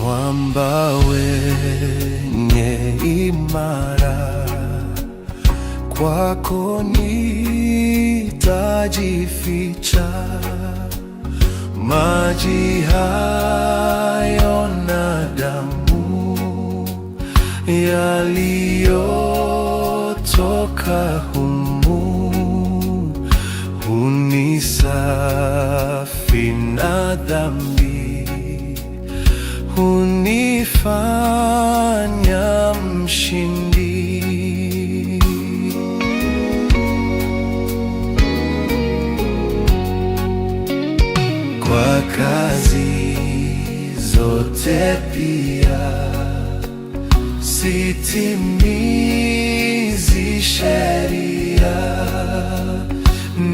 Mwamba wenye imara, kwako nitajificha. Maji hayo na damu yaliyotoka humu hunisafi na dhambi, hunifanya mshindi. Kwa kazi zote pia sitimizi sheria,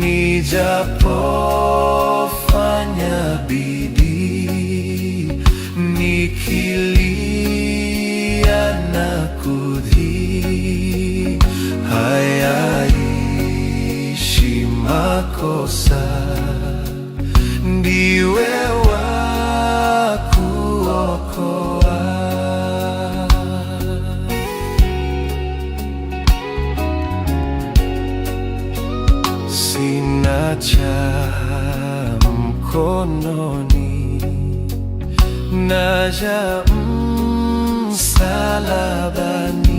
nijapofanya bidii, nikilia na kudhii, hayaishi makosa, ndiwe wa kuokoa. Sina cha mkononi, naja msalabani,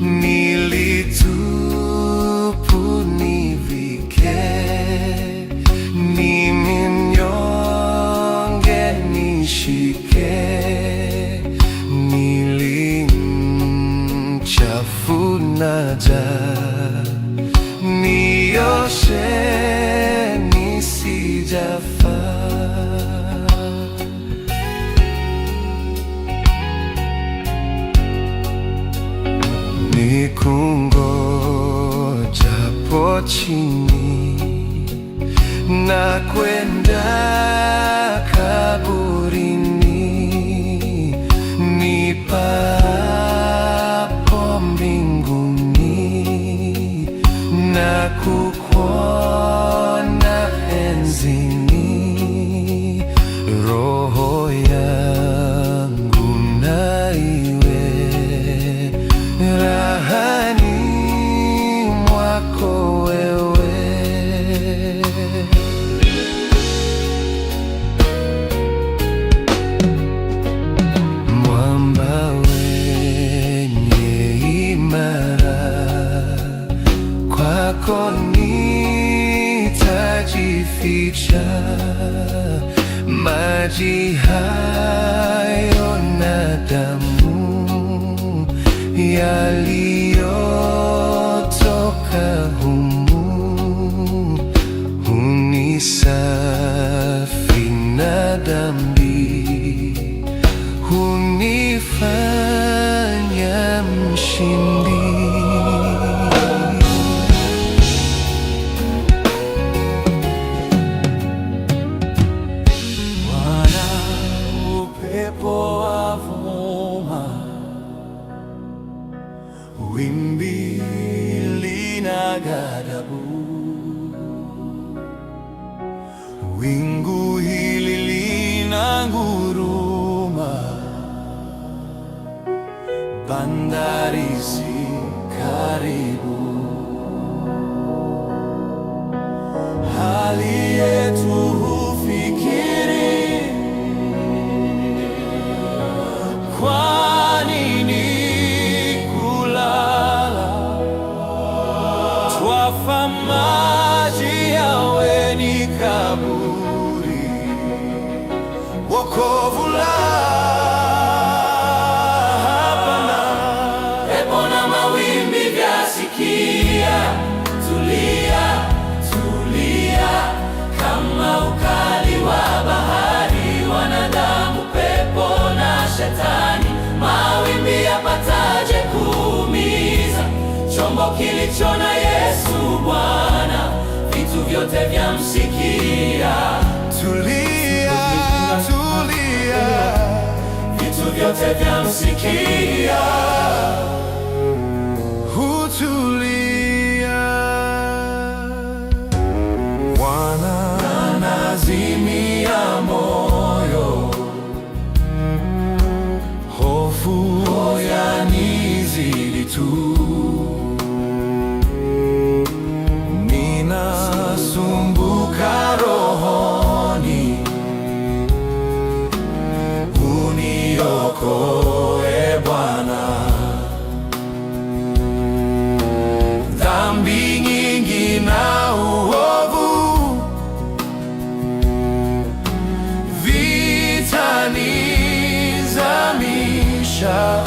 nilitupu nivike, ni mnyonge nishike, nilimchafu naja, nioshe nisijafaa. Nikungojapo chini na kwenda kaburini, nipapo mbinguni na kukuona enzini, roho yangu na iwe rahani mwako wewe. Mwamba wenye imara, kwako nitajificha. Maji hayo na damu yaliyotoka humu hunisafi na dhambi, hunifanya mshindi. Bwana, upepo wavuma, wimbi lina ghadhabu, wingu hili lina nguruma, bandari si karibu, hali yetu hufikiri, kwa nini kulala? Twafa maji yawe ni kaburi, wokovu la hapana. Pepo na mawimbi vyasikia, tulia, tulia, kama ukali wa bahari, wanadamu, pepo na shetani, mawimbi yapataje kuumiza chombo kilicho na Yesu Bwana, vitu vyote vyamsikia. Tulia, tulia, vitu vyote vyamsikia, hutulia. Bwana anazimia moyo, tu. Ninasumbuka rohoni, uniokoe Bwana. Dhambi nyingi na uovu vitanizamisha.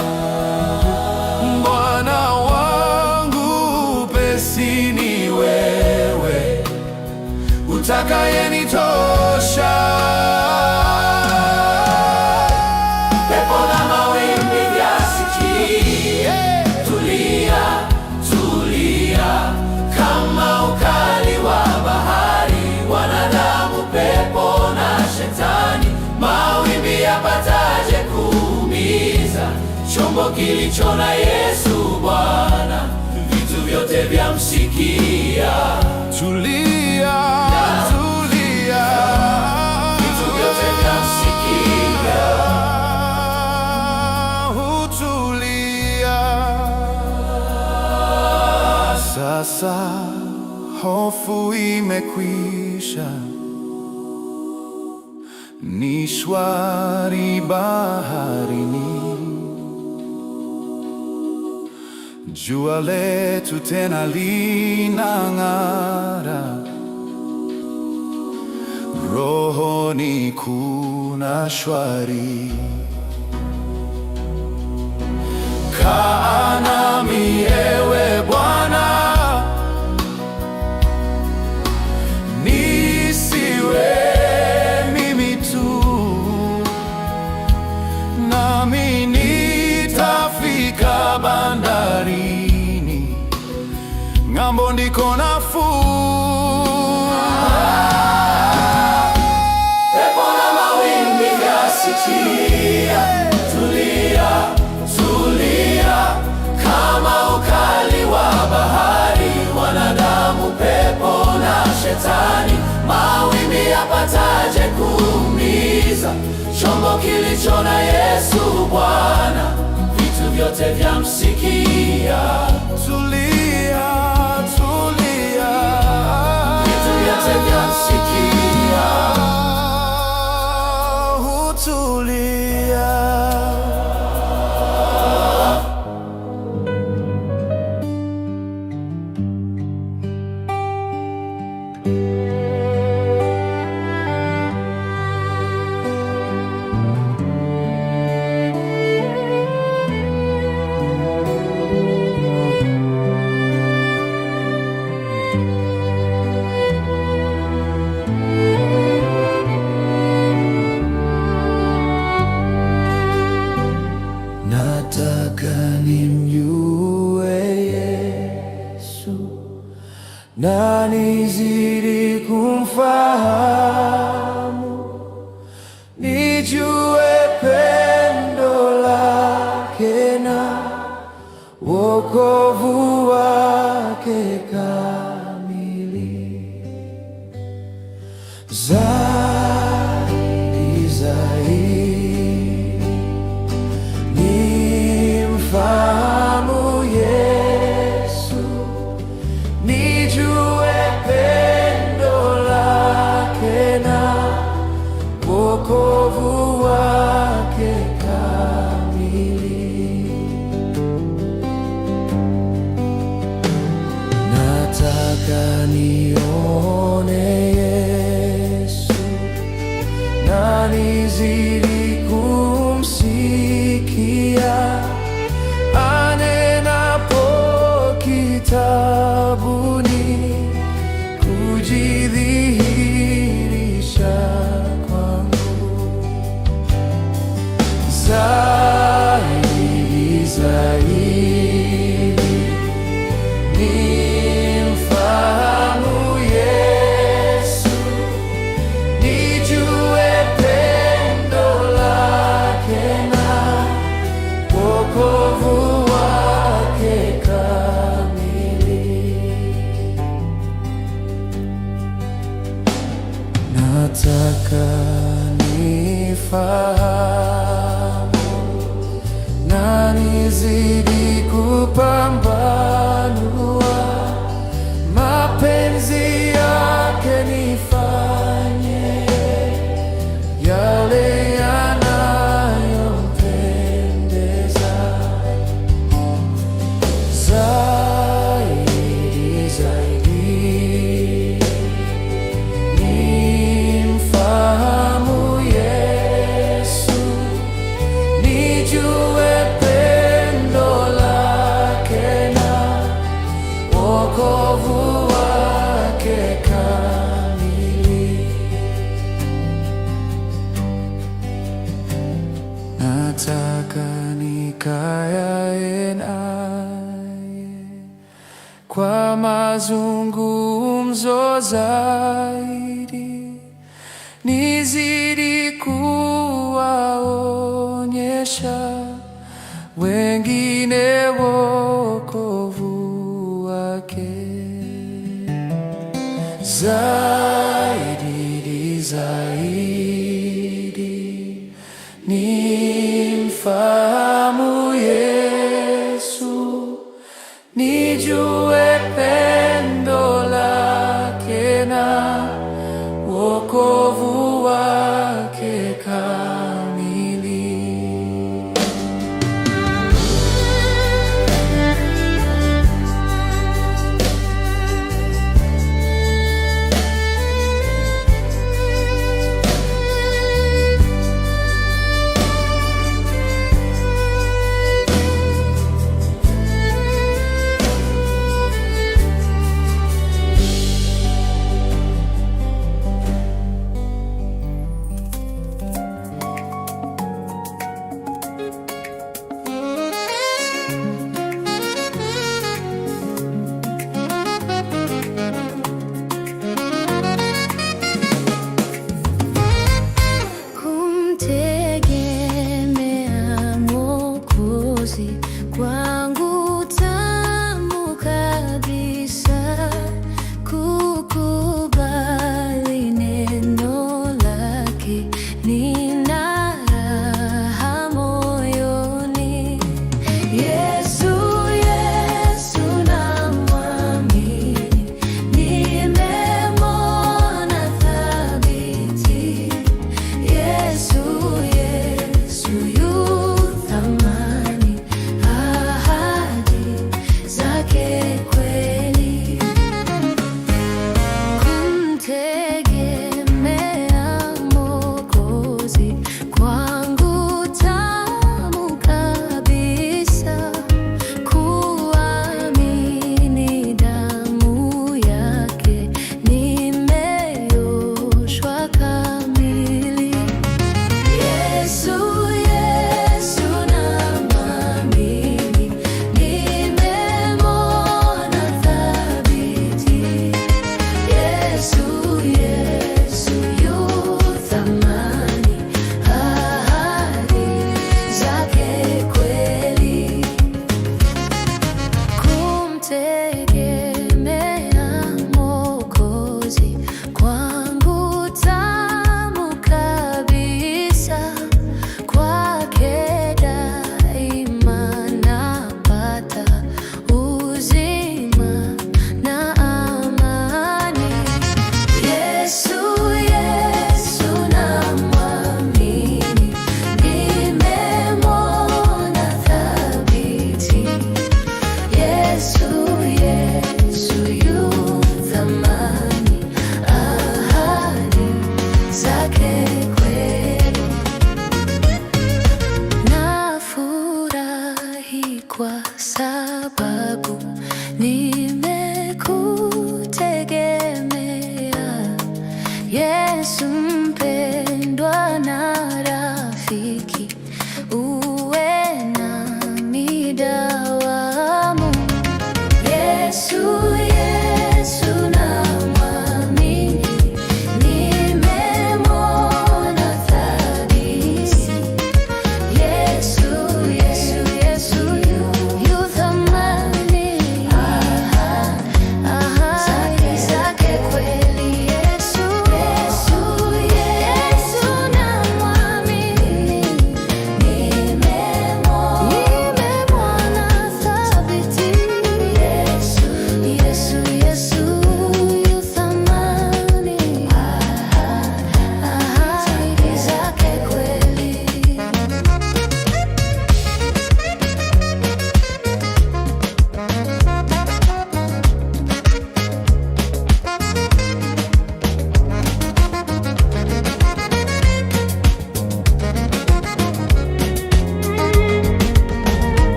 Bwana wangu upesi ni wewe, utakayenitosha. Pepo na mawimbi vyasikia, tulia, tulia, kama ukali wa bahari. Wanadamu, pepo na shetani, mawimbi yapataje kuumiza chombo kilicho na Yesu Bwana? Vitu vyote vyamsikia. Tulia, tulia, vitu vyote vyamsikia. Tulia. Sasa hofu imekwisha, ni shwari baharini. Jua letu tena linang'ara, rohoni kuna shwari. Kaa nami ewe Bwana, nisiwe mimi tu, nami nitafika bandarini, ng'ambo ndiko nafuu. Pepo na mawimbi vyasikia, tulia, tulia, kama ukali wa bahari. Wanadamu, pepo na shetani, mawimbi yapataje kuumiza chombo kilicho na Yesu Bwana? Vitu vyote vyamsikia. Tulia, tulia, vitu vyote vyamsikia. Tulia. Nataka nimjue Yesu na nizidi kumfahamu, nijue pendo lake na wokovu wake kamili. Zaidi, zaidi nimfahamu Yesu, nijue pendo lake na wokovu wake kamili. Nataka nione Yesu na nizidi kumsikia, anenapo kitabuni, kujidhihirisha kwangu. Zaidi, zaidi nimfahamu Yesu, nijue pendo lake na wokovu wake kamili. Nataka nifahamu na nizidi kupambanua mapenzi yake, nifanye yale yanayompendeza zaidi zaidi. Nimfahamu Yesu, nijue pendo lake na wokovu wake kamili. Nataka nikae naye kwa mazungumzo zaidi, nizidi kuwaonyesha wengine wokovu wake zaidi zaidi. Nimfahamu Yesu, nijue pendo lake na wokovu wake kamili. Kwangu tamu kabisa, kukubali neno lake, nina raha moyoni. Yesu, Yesu namwamini, nimemwona thabiti. Yesu, Yesu yu thamani, zake kweli. Kumtegemea Mwokozi kwangu tamu kabisa, kuamini damu yake, nimeoshwa kamili. Yesu, Yesu namwamini, nimemwona thabiti. Yesu, Yesu yu thamani, ahadi zake kweli. Kumtegemea Mwokozi kwangu tamu kabisa, kwake daima napata uzima na amani. Yesu, Yesu namwamini, nimemwona thabiti. Yesu, Yesu yu thamani, ahadi zake kweli. Nafurahi kwa sababu nimekutegemea, Yesu mpendwa na rafiki, uwe nami dawamu. Yesu, Yesu namwamini, nimemwona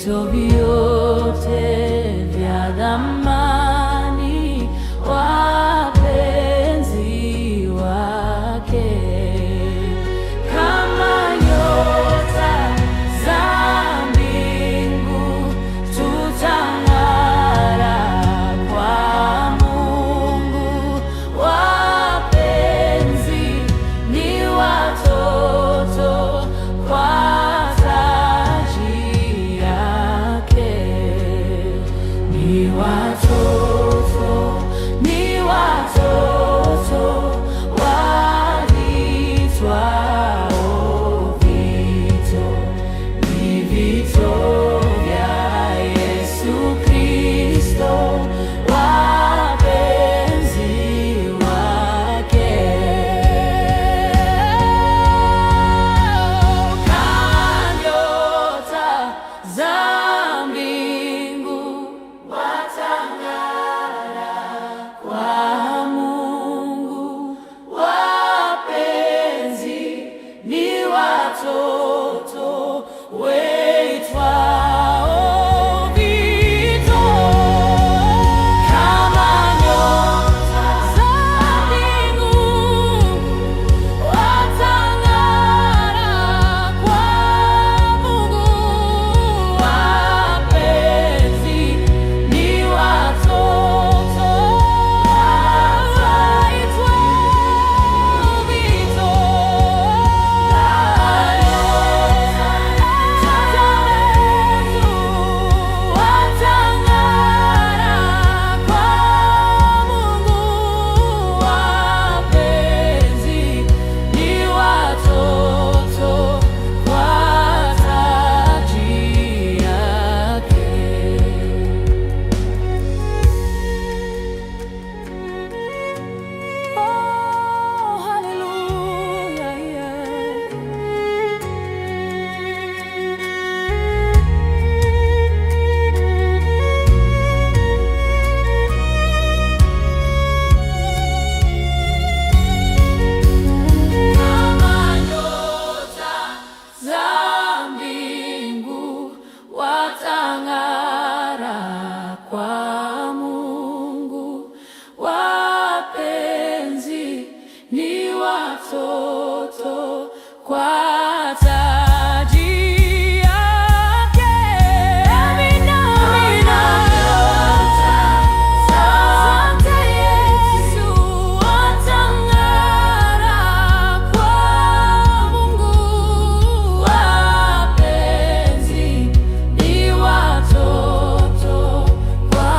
vito vyote vya thamani, wapenzi wake. Kama nyota za mbingu tutang'ara kwa Mungu, wapenzi ni watoto kwa taji yake. Ni watoto, ni watoto walitwao vito, ni vito vya Yesu Kristo, wapenzi wake. Kama nyota za mbingu watang'ara kwa Mungu, wapenzi ni watoto waitwao vito. Kama nyota za mbingu watang'ara kwa Mungu, wapenzi ni watoto waitwao vito. Watang'ara kwa Mungu, wapenzi ni watoto kwa taji yake. Amina, amina. Asante Yesu, watang'ara kwa Mungu, wapenzi ni watoto kwa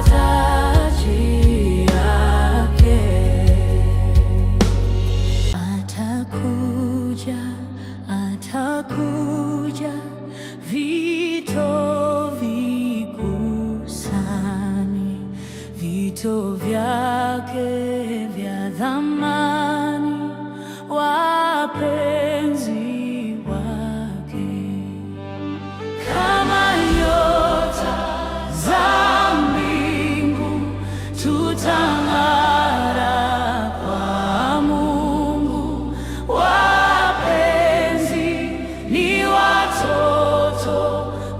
taji yake. Atakuja, atakuja, vito vikusanye, vito vyake vya thamani, wapenzi wake. Kama nyota za mbingu tutang'ara kwa Mungu, wapenzi ni watoto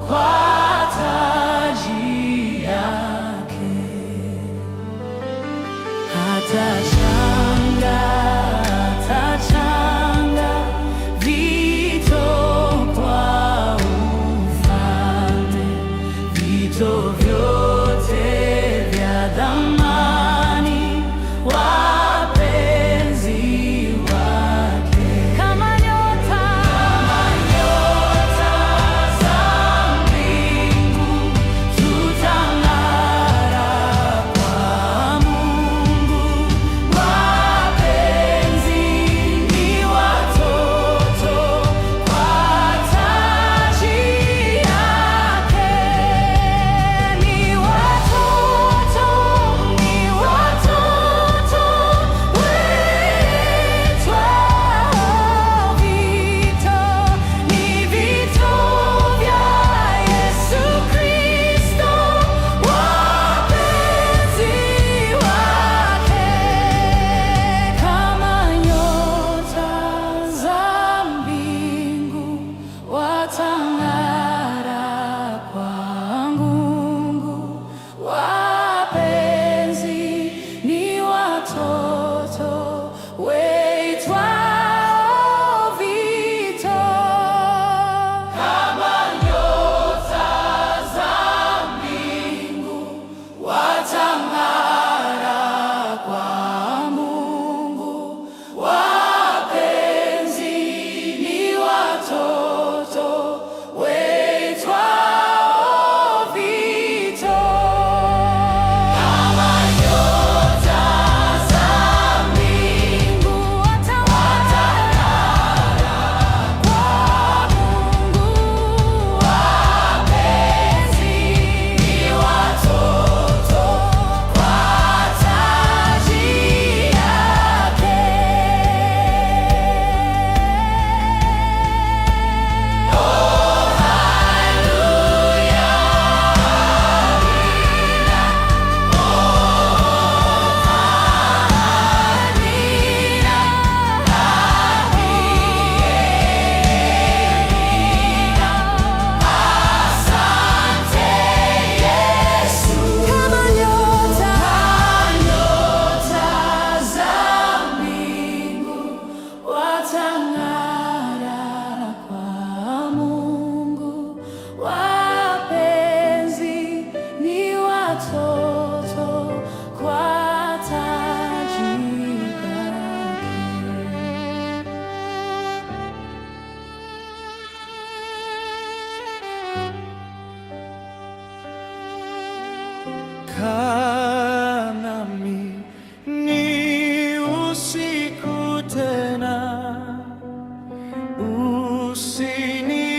kwa taji yake.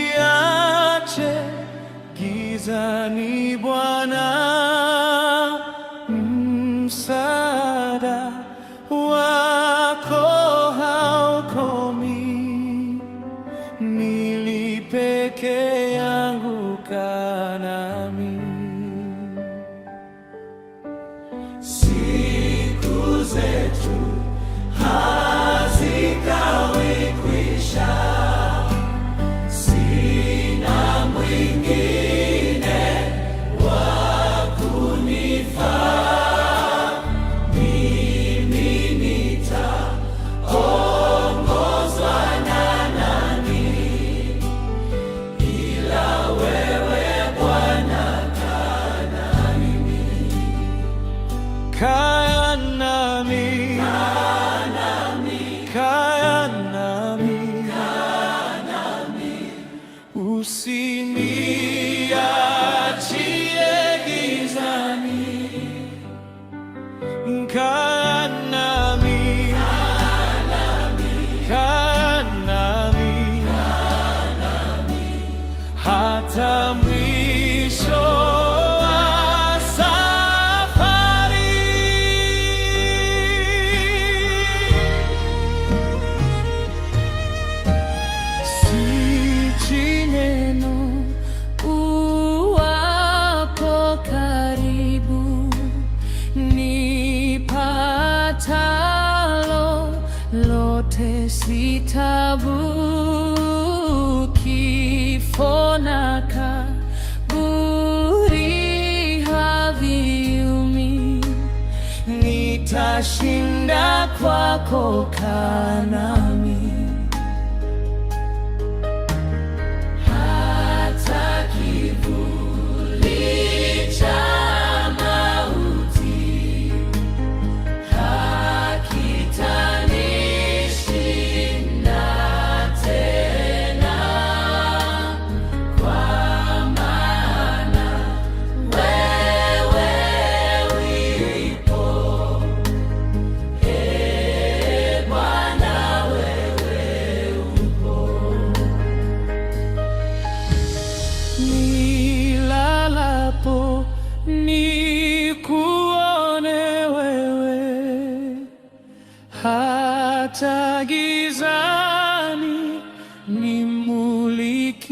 Usiniache gizani Bwana, msaada wako haukomi. Nili peke yangu, kaa nami. Siku zetu hazikawi kwisha, sina mwingine wa kunifaa. Mimi nitaongozwa na nani ila wewe Bwana? Kaa nami, kaa nami, kaa nami, usiniachie gizani. Kaa nami, kaa nami, hata mwisho wa safari. Siji neno uwapo karibu, nipatalo lote si taabu. Kifo na kaburi haviumi, nitashinda kwako. Kaa nami, hata kivuli cha mauti hakitanishinda tena, kwa maana wewe ulipo, Ee Bwana, wewe upo. nilalapo nikuone wewe, hata gizani nimulikiwe.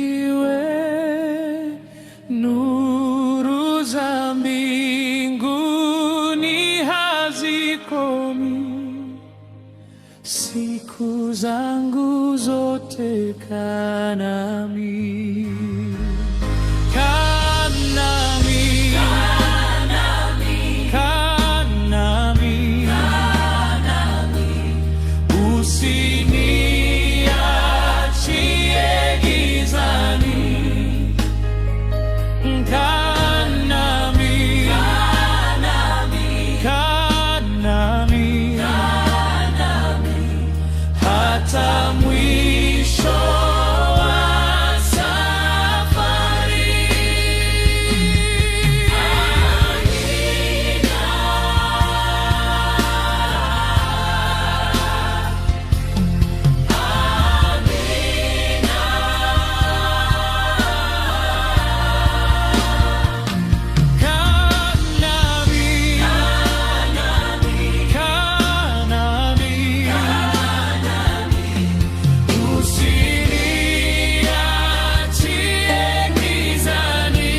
Nuru za mbinguni hazikomi, siku zangu zote. Kaa nami, kaa nami, kaa nami, usiniachie gizani. Kaa nami, kaa nami, hata mwisho wa safari. Kaa nami, kaa nami, usiniachie gizani.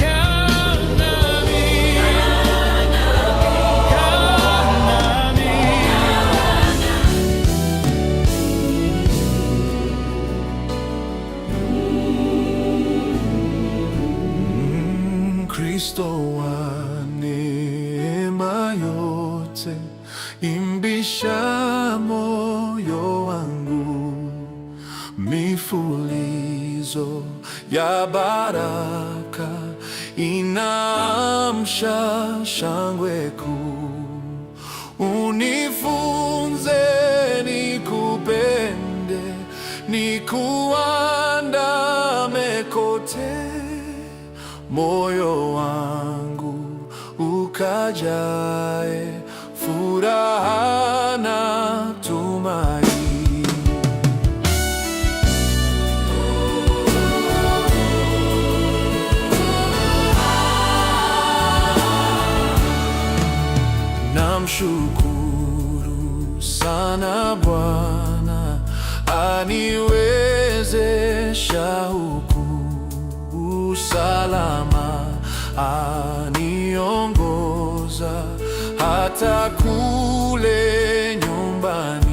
Kaa nami, kaa nami. Kristo wa neema yote, imbisha moyo wangu, mifulizo ya baraka inaamsha shangwe kuu. Unifunze nikupende, nikuandame kote, moyo wangu ukajae furaha na tumaini. Bwana aniwezesha huku salama, aniongoza hata kule nyumbani.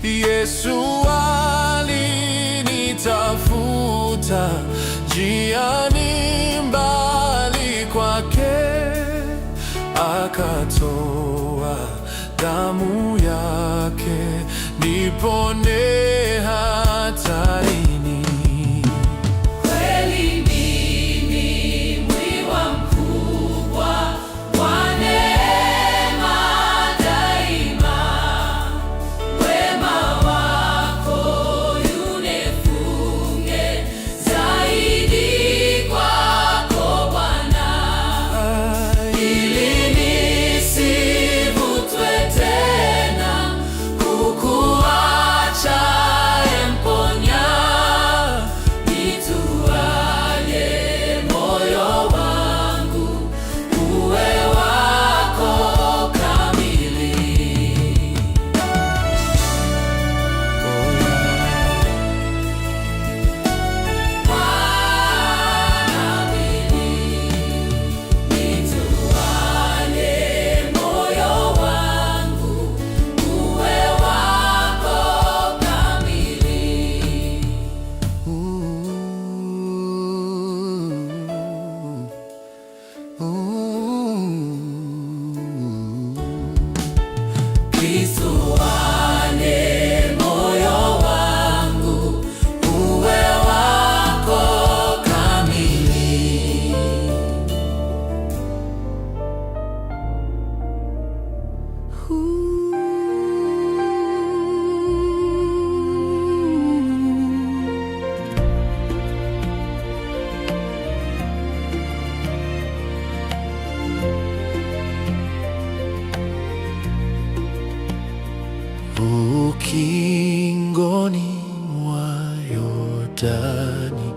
Yesu alinitafuta njiani, mbali kwake akatoa damu yake nipone hatarini. Kweli mimi mwiwa mkubwa wa neema daima, wema wako unifunge zaidi kwako Bwana, ili nisivutwe tena kukuacha emponya. Nitwaye moyo wangu uwe wako kamili. Nitwaye moyo wangu uwe wako kamili. Kristo wane moyo wangu uwe wako kamili. Ukingoni mwa Yordani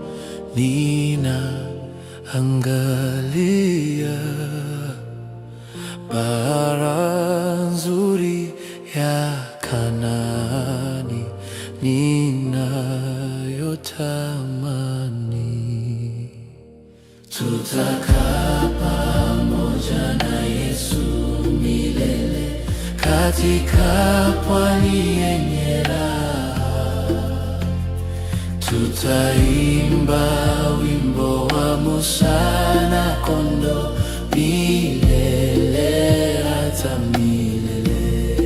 ninaangalia bara nzuri ya Kanaani ninayotamani. Tutakaa pamoja na Yesu milele katika pwani yenye raha. Tutaimba wimbo wa Musa na Kondoo milele hata milele.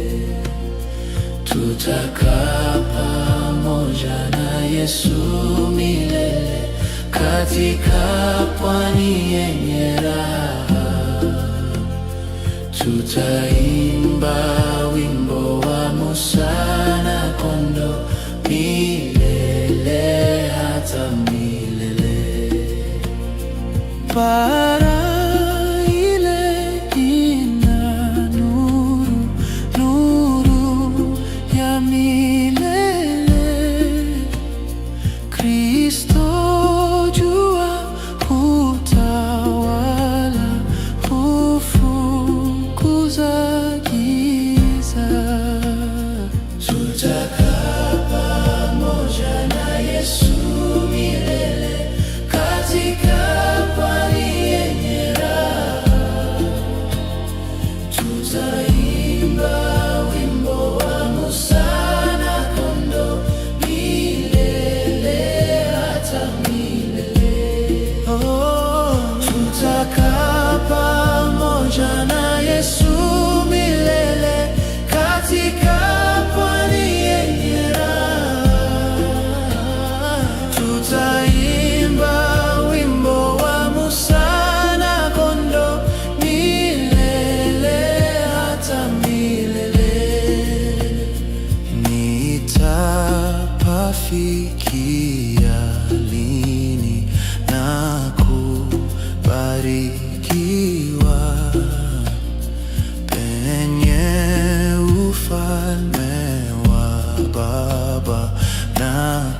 Tutakaa pamoja na Yesu milele katika pwani yenye raha. Tutaimba wimbo wa Musa na Kondoo milele hata milele. Bara ile ina nuru, nuru ya milele. Kristo jua hutawala, hufukuza giza. Tutakaa pamoja na Yesu milele katika pwani yenye raha. Tutaimba wimbo wa Musa na Kondoo milele hata milele. Tutakaa pamoja na Yesu milele katika pwani yenye raha. Tutaimba wimbo wa Musa na Kondoo milele hata milele. Nitapafikia lini na kubarikiwa penye ufalme wa Baba na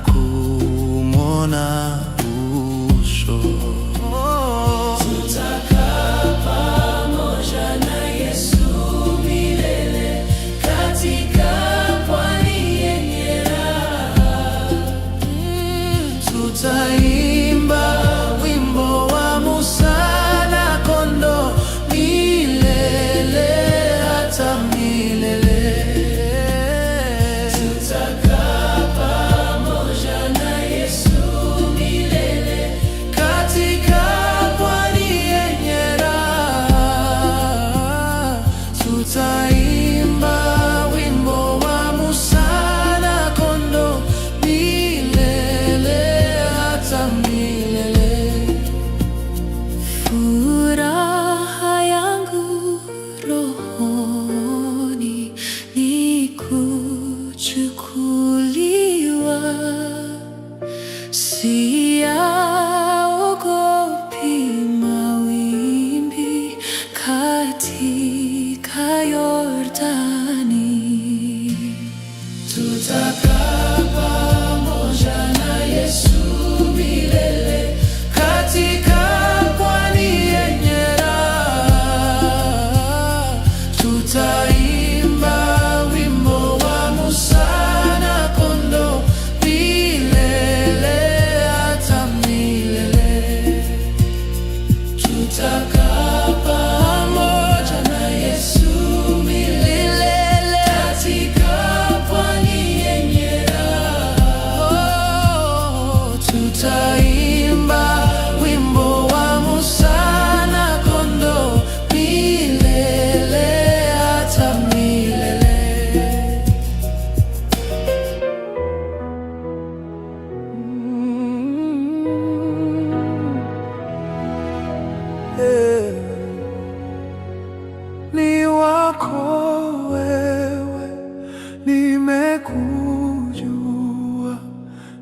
kumwona uso. Tutakaa pamoja na Yesu milele katika kuchukuliwa, siyaogopi mawimbi katika Yordani. Tutakaa pamoja na Yesu milele katika pwani yenye raha. Tutaimba wimbo wa Musa na Kondoo milele hata milele. Tutakaa pamoja na Yesu milele katika pwani yenye raha. Tutaimba wimbo wa Musa na Kondoo milele hata milele. Ni wako wewe, nimekujua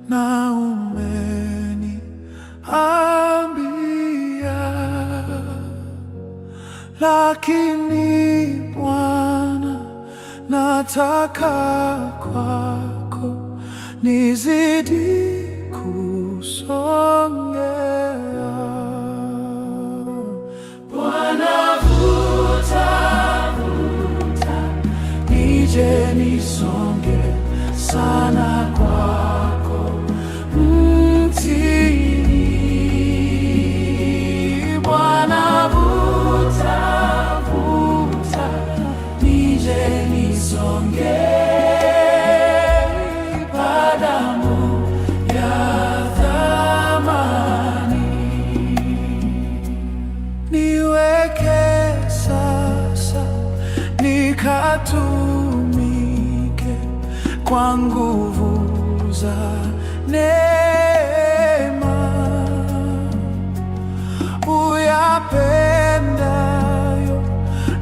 na umeniambia, lakini Bwana, nataka kwako nizidi kusongea. Bwana, vuta nije nisonge sana kwako mtini. Bwana, vuta nije nisonge kwa damu ya thamani. Niweke sasa nikatumike kwa nguvu za neema, uyapendayo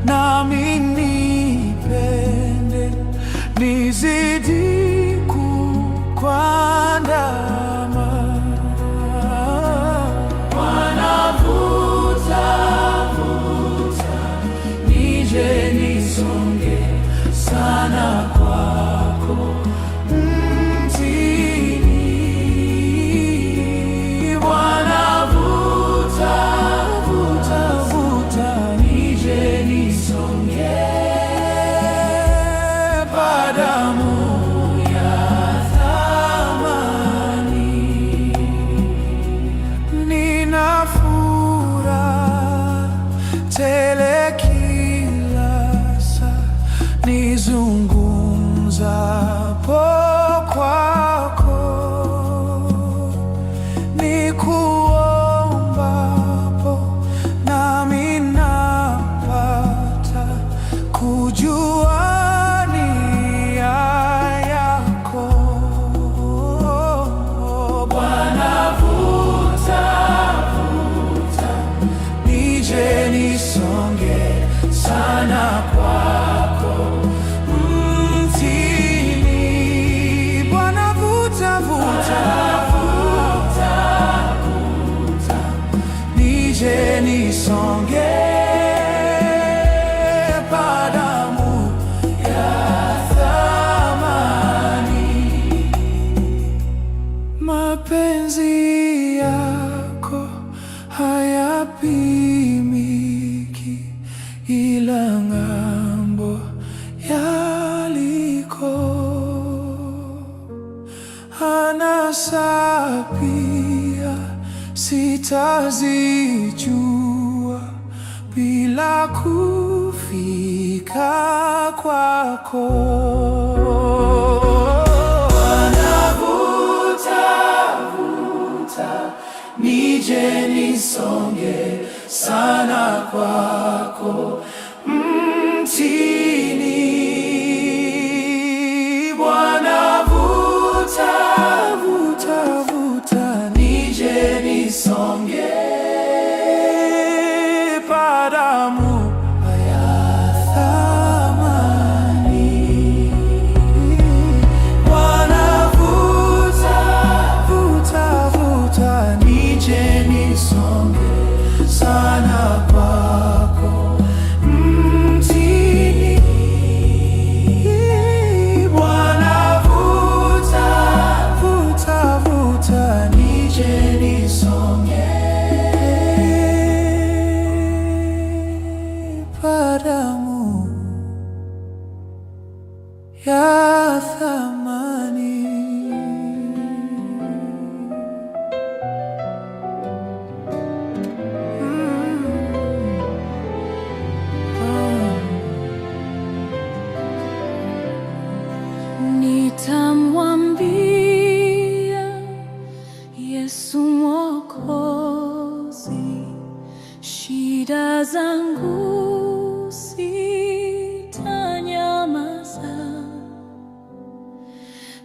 nami nipende, nizidi kukuandama. Bwana, vuta nije nisonge sana kwako mtini. Bwana, vuta nije nisonge kwa damu ya thamani. Nina furaha tele kila saa nizungumzapo kwako, nikuombapo nami napata kujua nia yako. Bwana, vuta nije nisonge sana kwako mtini. Bwana, vuta nije nisonge kwa damu ya thamani. Mapenzi yako hayapimiki, ila ng'ambo yaliko. Anasa pia sitazijua bila kufika kwako. Bwana, vuta nije nisonge sana kwako mtini. Bwana, vuta nije nisonge kwa damu ya thamani.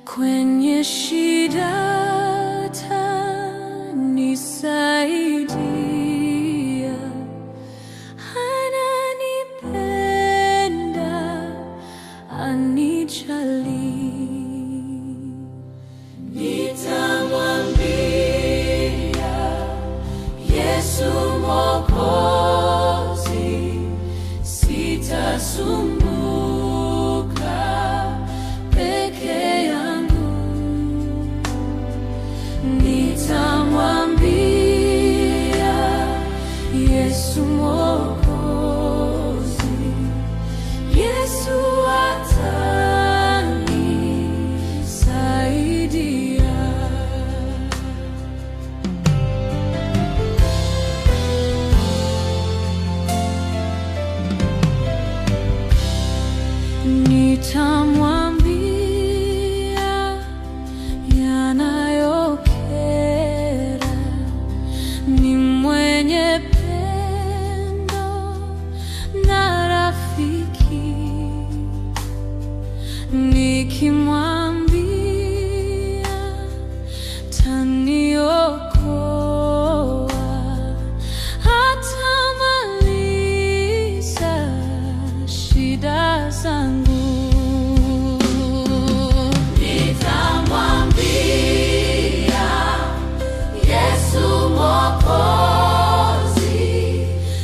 kwenye shida tanisaidia, ananipenda, anijali. Nitamwambia Yesu Mwokozi, sitasumbuka peke yangu. Nitamwambia Yesu Mwokozi, Yesu atanisaidia. Nitamwambia yanayokera, ni mwenye pendo na rafiki. Nikimwambia taniokoa, hatamaliza shida zangu. Nitamwambia Yesu Mwokozi,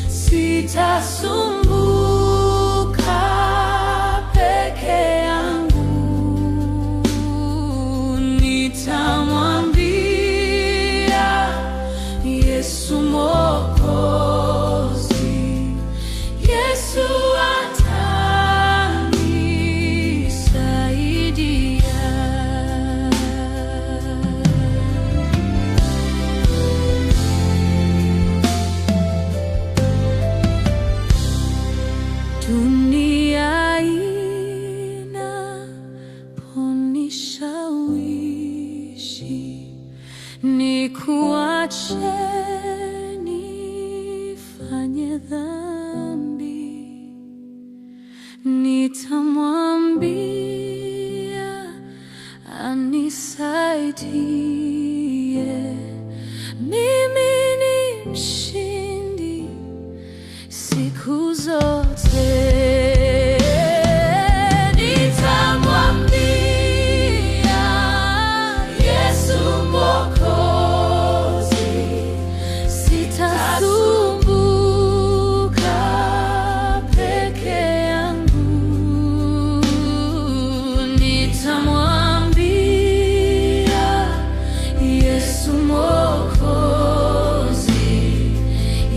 sitasumbuka peke yangu. Nitamwambia Yesu Mwokozi, Yesu atanisaidia. Dunia inaponishawishi nikuache nifanye dhambi, nitamwambia anisaidie. Mimi ni mshindi siku zote. Nitamwambia Yesu Mwokozi, sitasumbuka peke yangu. Nitamwambia Yesu Mwokozi,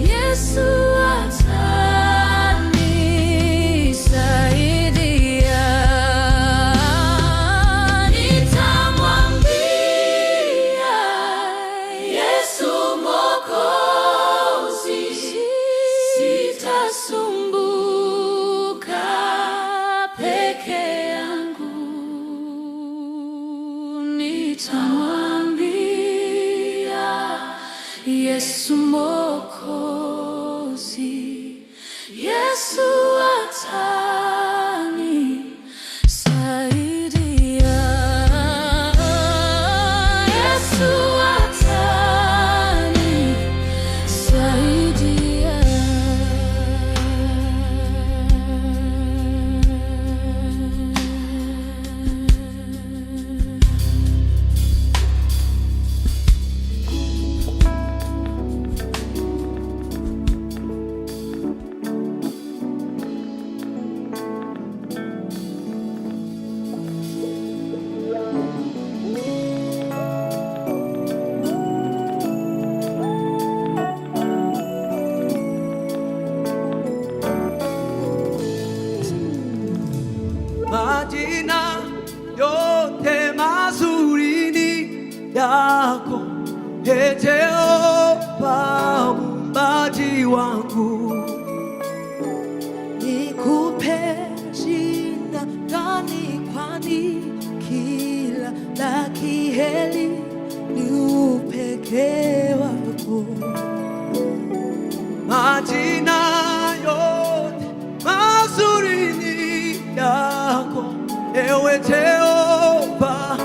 Yesu atanisaidia. Nitamwambia Yesu Mwokozi, sitasumbuka peke yangu. Nitamwambia Yesu Mwokozi, Yesu atanisaidia. Yesu atanisaidia. Majina yote mazuri ni yako, Ee Jehova Muumbaji wangu. Nikupe jina gani, kwani kila la kiheri ni upekee wako. Majina yote mazuri ni yako, Ewe Jehova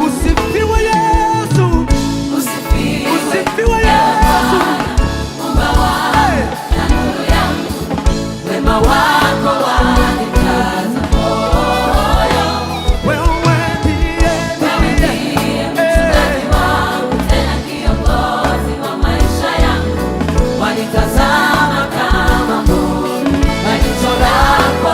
Usifiwe Yesu, usifiwe Yesu. Wema wako wanikaza moyo. Wewe ndiye mchungaji wangu, tena kiongozi wa maisha yangu. Wanitazama kama mboni na jicho lako.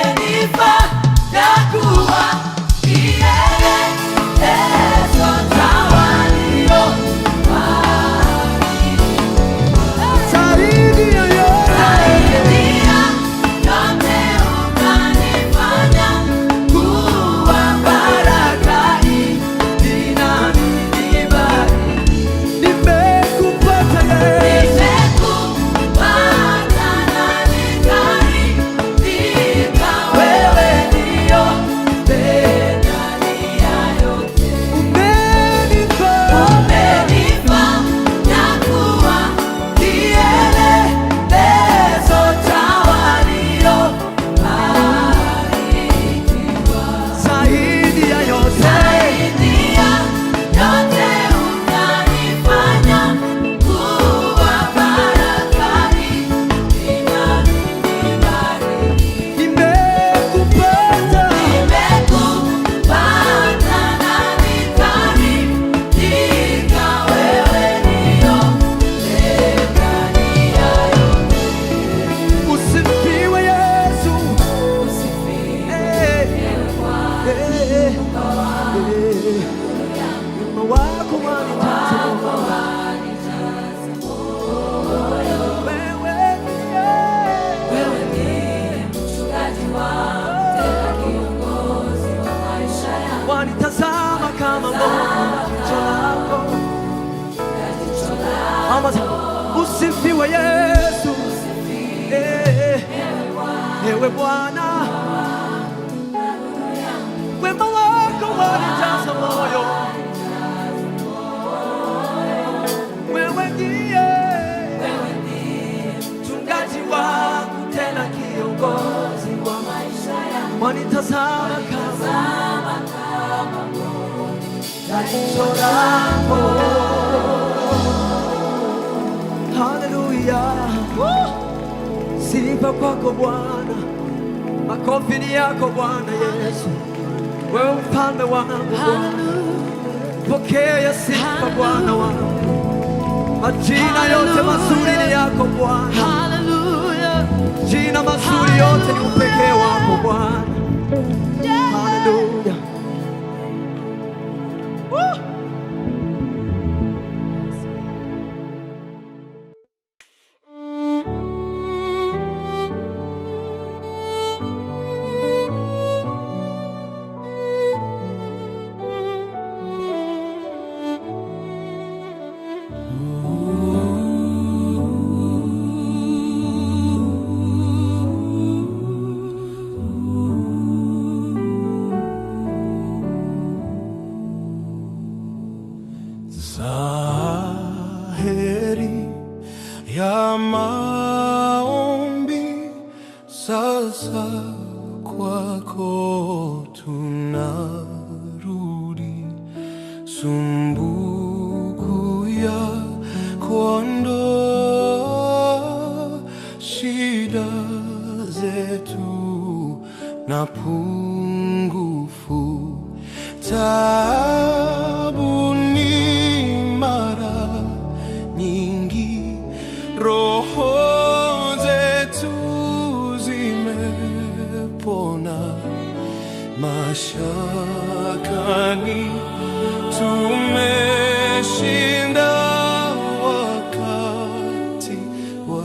Umenifanya kuwa kielelezo cha walio zaidi ya yote, ukanifanya kuwa baraka inanibariki. nimekupata Yesu. Nimekupata na nikaridhika, wewe ndio ndani ya yote. Umenifanya kuwa kielelezo cha waliobarikiwa. Zaidi ya yote, Zaidi ya yote ukanifanya kuwa baraka inanibariki. nimekupata Nimekupata na nikaridhika, wewe ndio ndani ya yote. usifiwe Yesu. Usifiwe Wema wako wanitaza moyo. wewe ndiye mchungaji wangu, tena kiongozi wa maisha yangu. Wanitazama kama mboni jicho lako. Mama, usifiwe Yesu. Ewe Bwana, wema wako wanitaza moyo. Wewe ndiye mchungaji wangu, tena kiongozi wa maisha yangu. Wanitazama kama na jicho lako. Haleluya, sifa kwako Bwana, makofi ni yako Bwana Yesu. Wewe mfalme wangu Bwana, pokea sifa Bwana wangu. Majina yote mazuri ni yako Bwana, jina mazuri yote ni upekee wako Bwana. Haleluya. Zaheri ya maombi sasa kwako tunarudi, sumbuku ya kuondoa shida zetu na pungufu taabu ni mara nyingi, roho zetu zimepona mashakani, tumeshinda wakati wa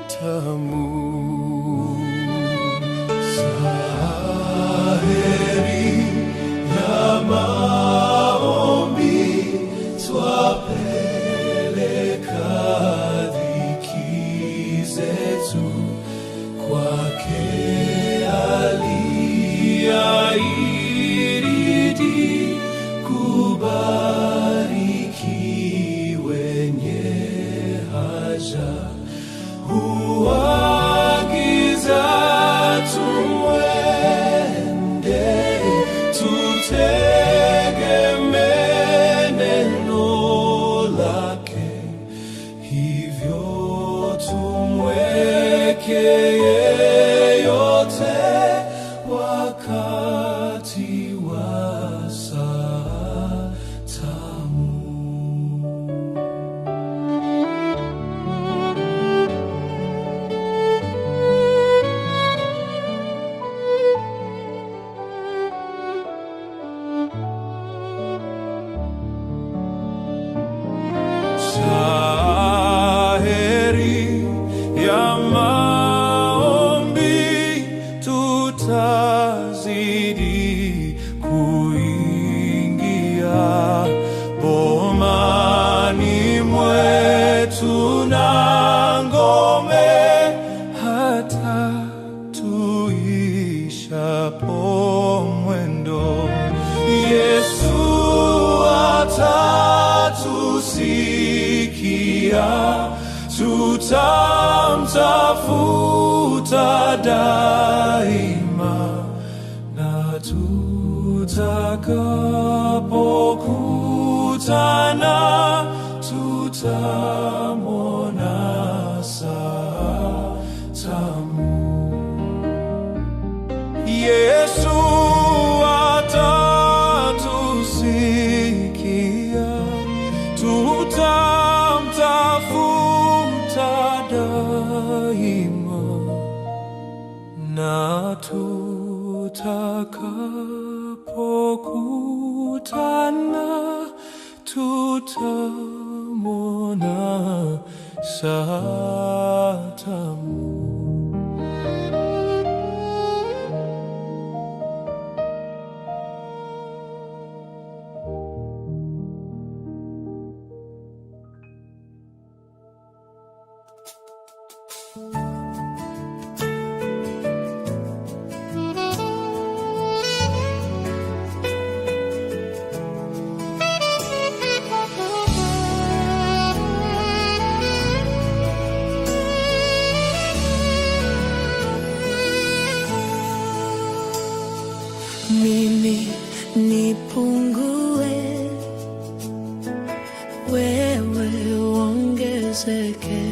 tamu. Zaheri ya maombi twapeleka dhiki zetu kwake aliyeahidi kubariki wenye ya maombi tutazidi kuingia bomani mwetu na ngome, hata tuishapo mwendo. Yesu atatusikia, tutamtafuta daima, na tutakapokutana tutamwona saa tamu. Yesu atatusikia, tutamtafuta daima, na tutakapokutana tutamwona saa tamu. Mimi nipungue, wewe uongezeke.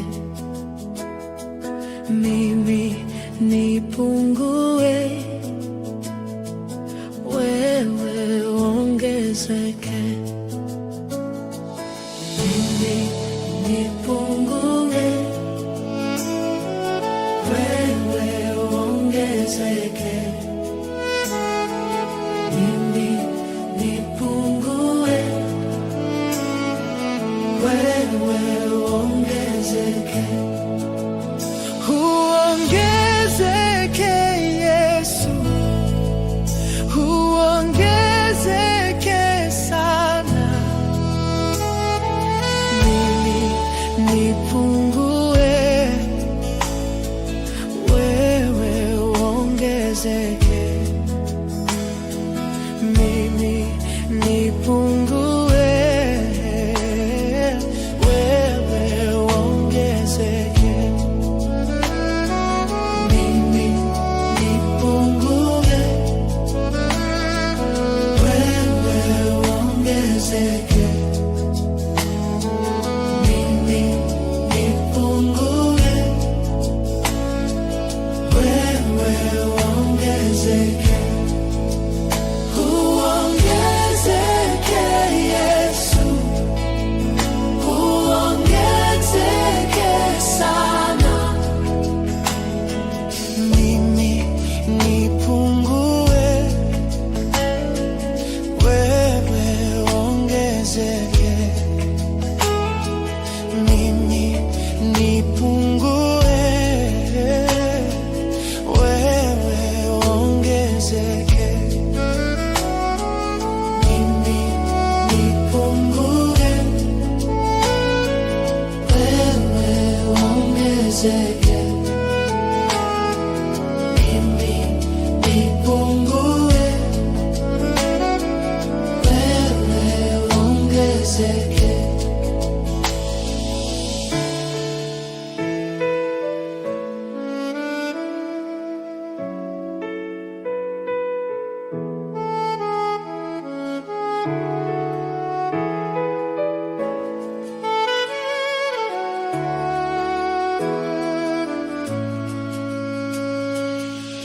Mimi nipungue, wewe uongezeke. Mimi nipungue, wewe uongezeke. Mimi nipungue, wewe uongezeke. Uongezeke Yesu, uongezeke sana. Mimi nipungue, wewe uongezeke. Mimi nipungue, wewe uongezeke. Mimi nipungue, wewe uongezeke. Mimi nipungue, wewe uongezeke. Uongezeke Yesu, uongezeke sana. Mimi nipungue, wewe uongezeke. Mimi nipungue, wewe uongezeke. Mimi nipungue, wewe uongezeke. Mimi nipungue, wewe uongezeke.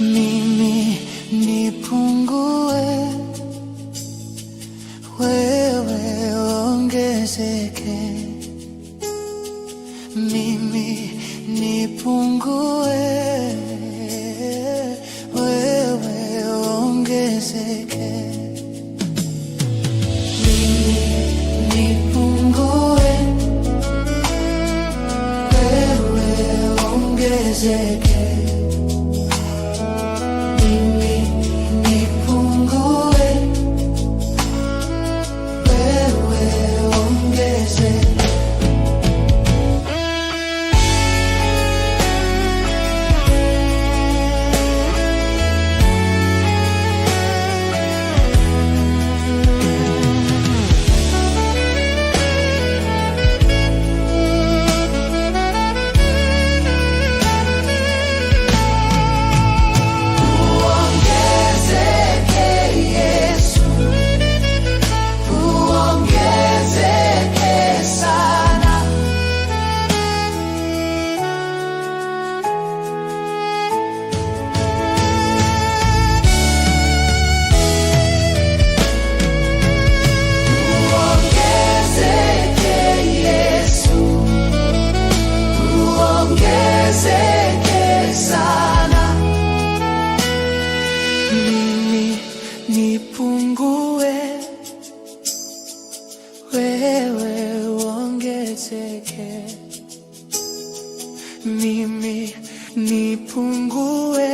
Mimi nipungue, wewe ongezeke. Mimi nipungue, wewe ongezeke. Mimi nipungue, wewe ongezeke. uongezeke, mimi nipungue, wewe ongezeke. Nipungue, wewe uongezeke. Mimi nipungue,